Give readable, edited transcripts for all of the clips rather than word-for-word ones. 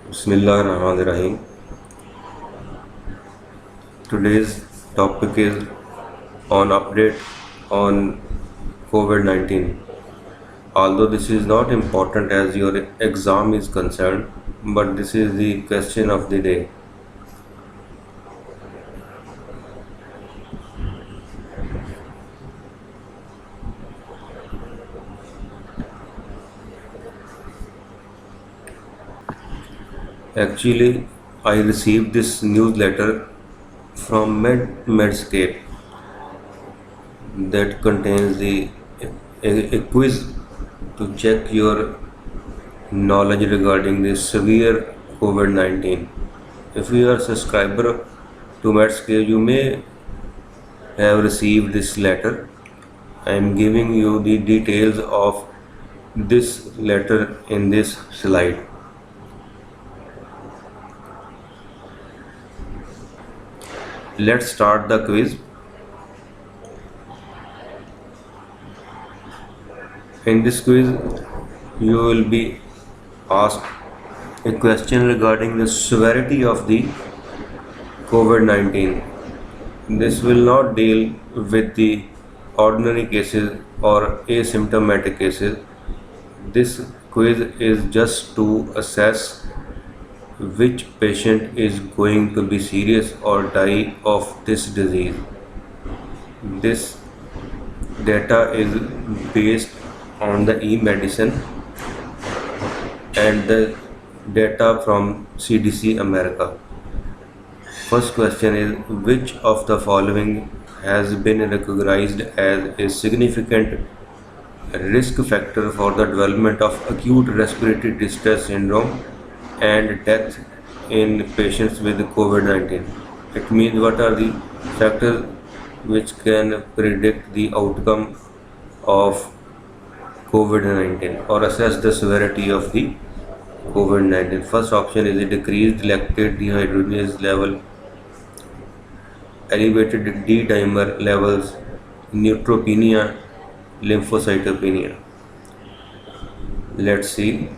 Bismillahirrahmanirrahim. Today's topic is on update on COVID-19. Although this is not important as your exam is concerned, but this is the question of the day. Actually, I received this newsletter from Medscape that contains a quiz to check your knowledge regarding the severe COVID-19. If you are a subscriber to Medscape, you may have received this letter. I am giving you the details of this letter in this slide. Let's start the quiz. In this quiz, you will be asked a question regarding the severity of the COVID-19. This will not deal with the ordinary cases or asymptomatic cases. This quiz is just to assess which patient is going to be serious or die of this disease. This data is based on the e-medicine and the data from CDC America. First question is, which of the following has been recognized as a significant risk factor for the development of acute respiratory distress syndrome and death in patients with COVID-19? It means what are the factors which can predict the outcome of COVID-19 or assess the severity of the COVID-19. First option is a decreased lactate dehydrogenase level, elevated D-dimer levels, neutropenia, lymphocytopenia. Let's see.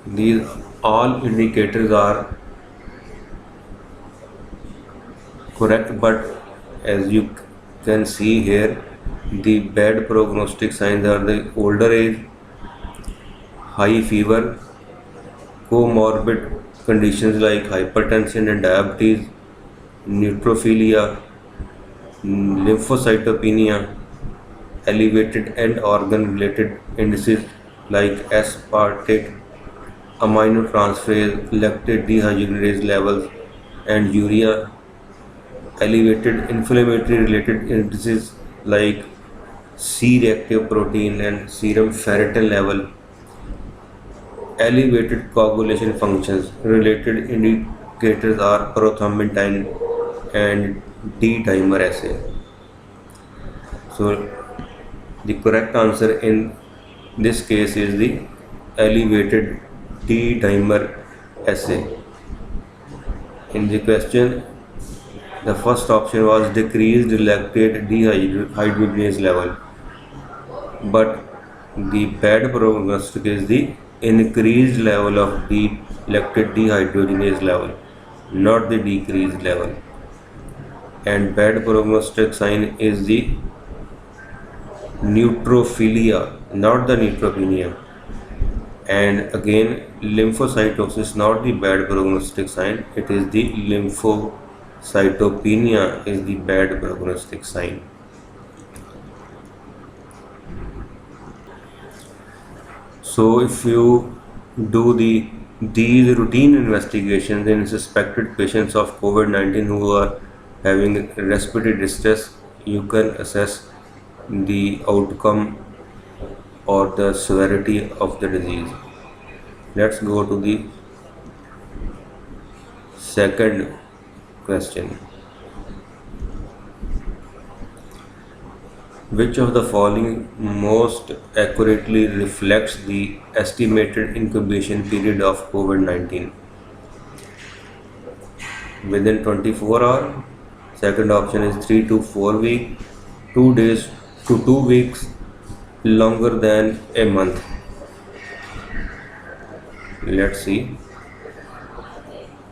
These all indicators are correct, but as you can see here, the bad prognostic signs are the older age, high fever, comorbid conditions like hypertension and diabetes, neutrophilia, lymphocytopenia, elevated end organ related indices like aspartate, aminotransferase, lactate dehydrogenase levels, and urea, elevated inflammatory related indices like C-reactive protein and serum ferritin level, elevated coagulation functions. Related indicators are prothrombin and D-dimer assay. So the correct answer in this case is the elevated D-dimer assay. In the question, the first option was decreased lactate dehydrogenase level, but the bad prognostic is the increased level of the lactate dehydrogenase level, not the decreased level. And bad prognostic sign is the neutrophilia, not the neutropenia. And again, lymphocytosis, not the bad prognostic sign, it is the lymphocytopenia is the bad prognostic sign. So if you do these routine investigations in suspected patients of COVID-19 who are having respiratory distress, you can assess the outcome or the severity of the disease. Let's go to the second question. Which of the following most accurately reflects the estimated incubation period of COVID-19? Within 24 hours. Second option is 3 to 4 weeks, 2 days to 2 weeks, longer than a month. Let's see.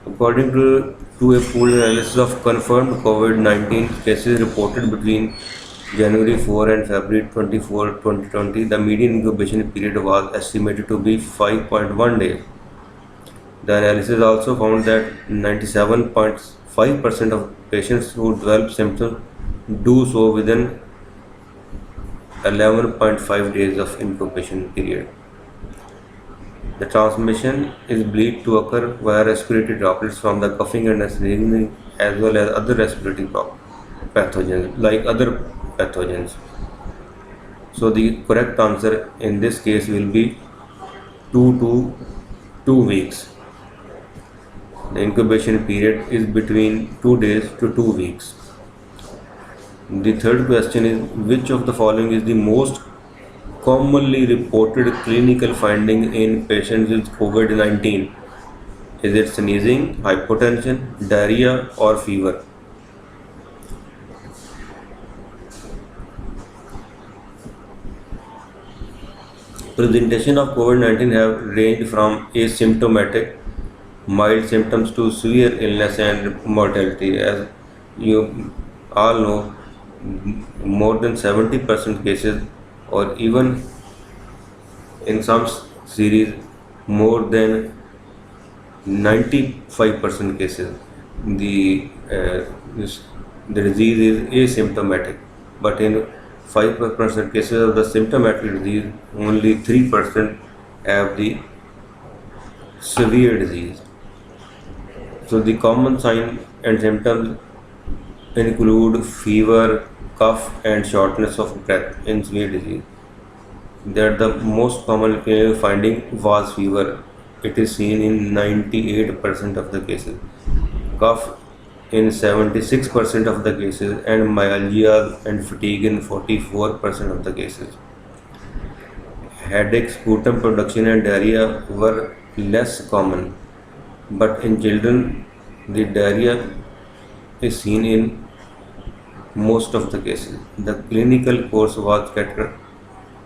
According to a pooled analysis of confirmed COVID-19 cases reported between January 4 and February 24, 2020, the median incubation period was estimated to be 5.1 days. The analysis also found that 97.5% of patients who develop symptoms do so within 11.5 days of incubation period. The transmission is believed to occur via respiratory droplets from the coughing and sneezing as well as other respiratory pathogens like other pathogens. So the correct answer in this case will be 2 to 2 weeks. The incubation period is between 2 days to 2 weeks. The third question is which of the following is the most commonly reported clinical finding in patients with COVID-19? Is it sneezing, hypotension, diarrhea, or fever? Presentation of COVID-19 have ranged from asymptomatic, mild symptoms to severe illness and mortality. As you all know, more than 70% cases, or even in some series, more than 95% cases, the the disease is asymptomatic. But in 5% cases of the symptomatic disease, only 3% have the severe disease. So the common signs and symptoms include fever, cough, and shortness of breath in severe disease. That the most common clinical finding was fever. It is seen in 98% of the cases. Cough in 76% of the cases, and myalgia and fatigue in 44% of the cases. Headache, sputum production, and diarrhea were less common, but in children, the diarrhea is seen in most of the cases. The clinical course was characterized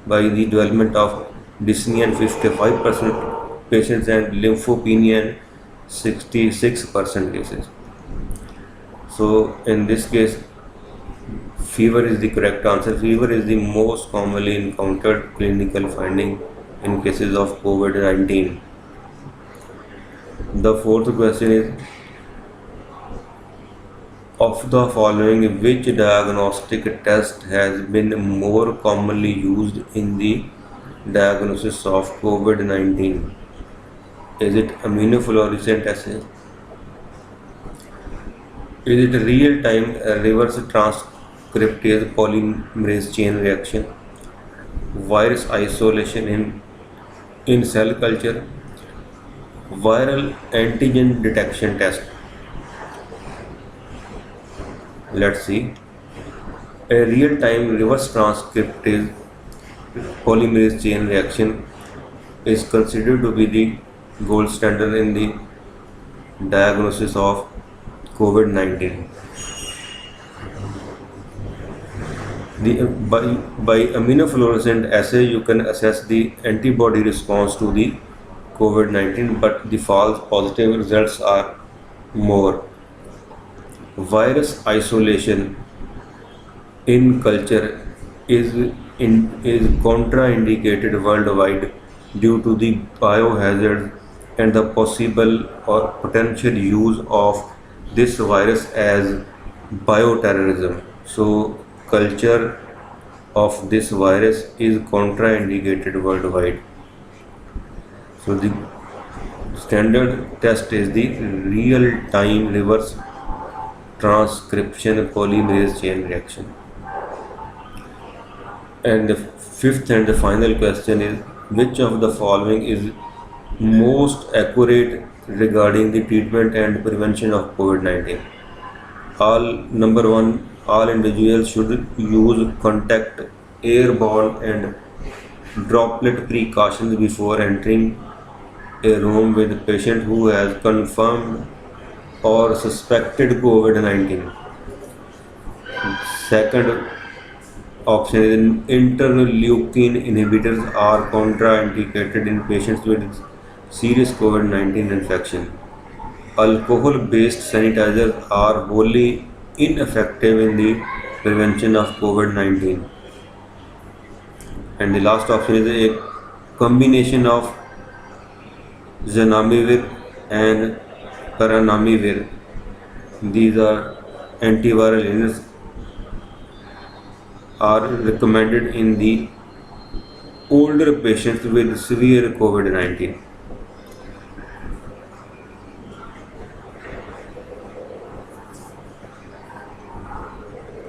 by the development of dyspnea in 55% patients and lymphopenia in 66% cases. So in this case, fever is the correct answer. Fever is the most commonly encountered clinical finding in cases of COVID-19. The fourth question is of the following, which diagnostic test has been more commonly used in the diagnosis of COVID-19? Is it immunofluorescence assay? Is it real-time reverse transcriptase polymerase chain reaction? Virus isolation in cell culture? Viral antigen detection test? Let's see. A real-time reverse transcriptase polymerase chain reaction is considered to be the gold standard in the diagnosis of COVID-19. By immunofluorescent assay, you can assess the antibody response to the COVID-19, but the false positive results are more. Virus isolation in culture is is contraindicated worldwide due to the biohazard and the possible or potential use of this virus as bioterrorism. So culture of this virus is contraindicated worldwide. So the standard test is the real-time reverse transcription polymerase chain reaction. And the fifth and the final question is which of the following is most accurate regarding the treatment and prevention of COVID-19? All number one, all individuals should use contact airborne and droplet precautions before entering a room with a patient who has confirmed or suspected COVID-19. Second option is interleukin inhibitors are contraindicated in patients with serious COVID-19 infection. Alcohol-based sanitizers are wholly ineffective in the prevention of COVID-19. And the last option is a combination of zanamivir and paranamivir. These are antiviral agents are recommended in the older patients with severe COVID-19.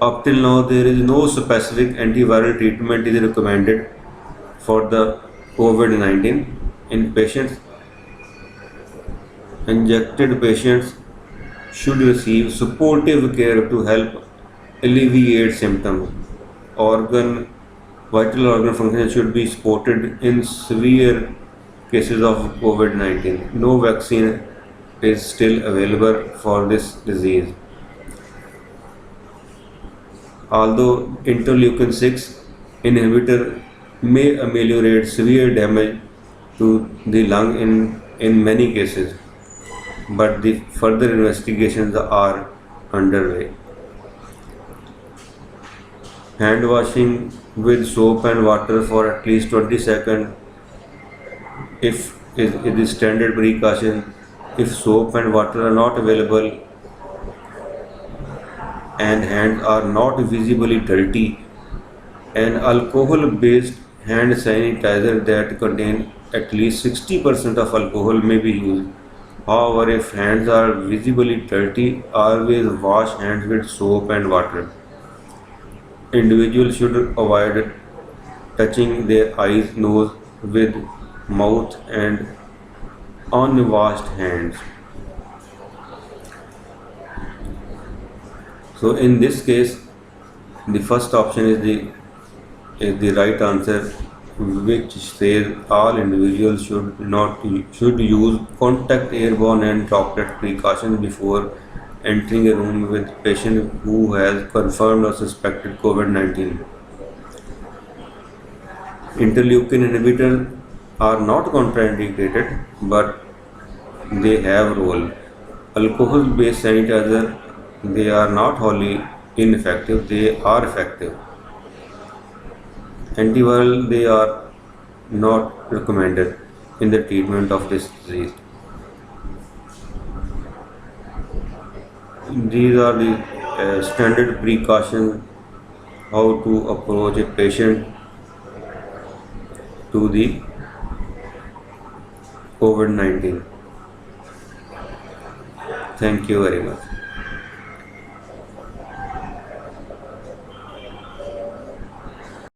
Up till now, there is no specific antiviral treatment is recommended for the COVID-19 in patients. Injected patients should receive supportive care to help alleviate symptoms. Organ Vital organ function should be supported in severe cases of COVID-19. No vaccine is still available for this disease. Although interleukin 6 inhibitor may ameliorate severe damage to the lung in many cases, but the further investigations are underway. Hand washing with soap and water for at least 20 seconds if is the standard precaution. If soap and water are not available and hands are not visibly dirty, an alcohol-based hand sanitizer that contain at least 60% of alcohol may be used. However, if hands are visibly dirty, always wash hands with soap and water. Individuals should avoid touching their eyes, nose with mouth and unwashed hands. So in this case, the first option is the right answer, which says all individuals should use contact airborne and droplet precautions before entering a room with patient who has confirmed or suspected COVID-19. Interleukin inhibitors are not contraindicated, but they have role. Alcohol-based sanitizer, they are not wholly ineffective; they are effective. Antiviral, they are not recommended in the treatment of this disease. These are the standard precautions how to approach a patient to the COVID-19. Thank you very much.